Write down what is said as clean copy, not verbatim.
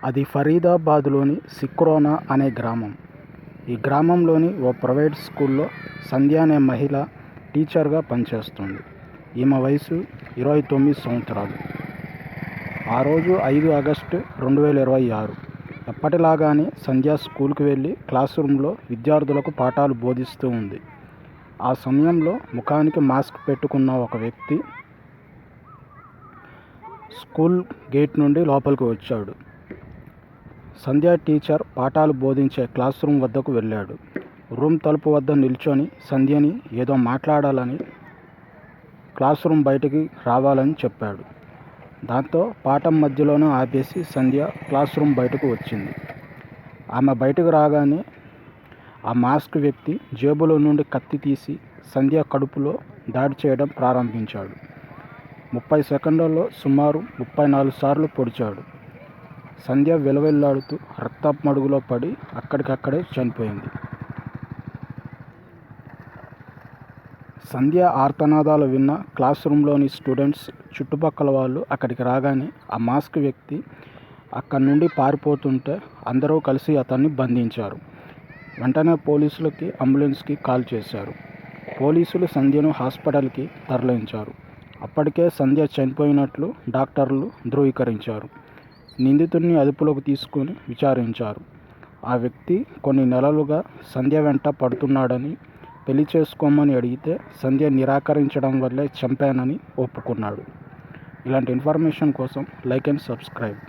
అది ఫరీదాబాద్లోని సిక్రోనా అనే గ్రామం. ఈ గ్రామంలోని ఓ ప్రైవేట్ స్కూల్లో సంధ్య అనే మహిళ టీచర్గా పనిచేస్తుంది. ఈమె వయసు 29 సంవత్సరాలు. ఆ రోజు 5 ఆగస్టు 2026. ఎప్పటిలాగానే సంధ్య స్కూల్కి వెళ్ళి క్లాస్ రూమ్లో విద్యార్థులకు పాఠాలు బోధిస్తూ ఉంది. ఆ సమయంలో ముఖానికి మాస్క్ పెట్టుకున్న ఒక వ్యక్తి స్కూల్ గేట్ నుండి లోపలికి వచ్చాడు. సంధ్య టీచర్ పాఠాలు బోధించే క్లాస్ రూమ్ వద్దకు వెళ్ళాడు. రూమ్ తలుపు వద్ద నిల్చొని సంధ్యని ఏదో మాట్లాడాలని, క్లాస్ రూమ్ బయటికి రావాలని చెప్పాడు. దాంతో పాఠం మధ్యలోనే ఆపేసి సంధ్య క్లాస్ రూమ్ బయటకు వచ్చింది. ఆమె బయటకు రాగానే ఆ మాస్క్ వ్యక్తి జేబులో నుండి కత్తి తీసి సంధ్య కడుపులో దాడి చేయడం ప్రారంభించాడు. 30 సెకండ్లలో సుమారు 34 సార్లు పొడిచాడు. సంధ్య విలవిల్లాడుతూ రక్తపు మడుగులో పడి అక్కడికక్కడే చనిపోయింది. సంధ్య ఆర్తనాదాలు విన్న క్లాస్ రూమ్లోని స్టూడెంట్స్, చుట్టుపక్కల వాళ్ళు అక్కడికి రాగానే ఆ మాస్క్ వ్యక్తి అక్కడి నుండి పారిపోతుంటే అందరూ కలిసి అతన్ని బంధించారు. వెంటనే పోలీసులకి, అంబులెన్స్కి కాల్ చేశారు. పోలీసులు సంధ్యను హాస్పిటల్కి తరలించారు. అప్పటికే సంధ్య చనిపోయినట్లు డాక్టర్లు ధృవీకరించారు. నిందితుడిని అదుపులోకి తీసుకుని విచారించారు. ఆ వ్యక్తి కొన్ని నెలలుగా సంధ్య వెంట పడుతున్నాడని, పెళ్లి చేసుకోమని అడిగితే సంధ్య నిరాకరించడం వల్లే చంపానని ఒప్పుకున్నాడు. ఇలాంటి ఇన్ఫర్మేషన్ కోసం లైక్ అండ్ సబ్స్క్రైబ్.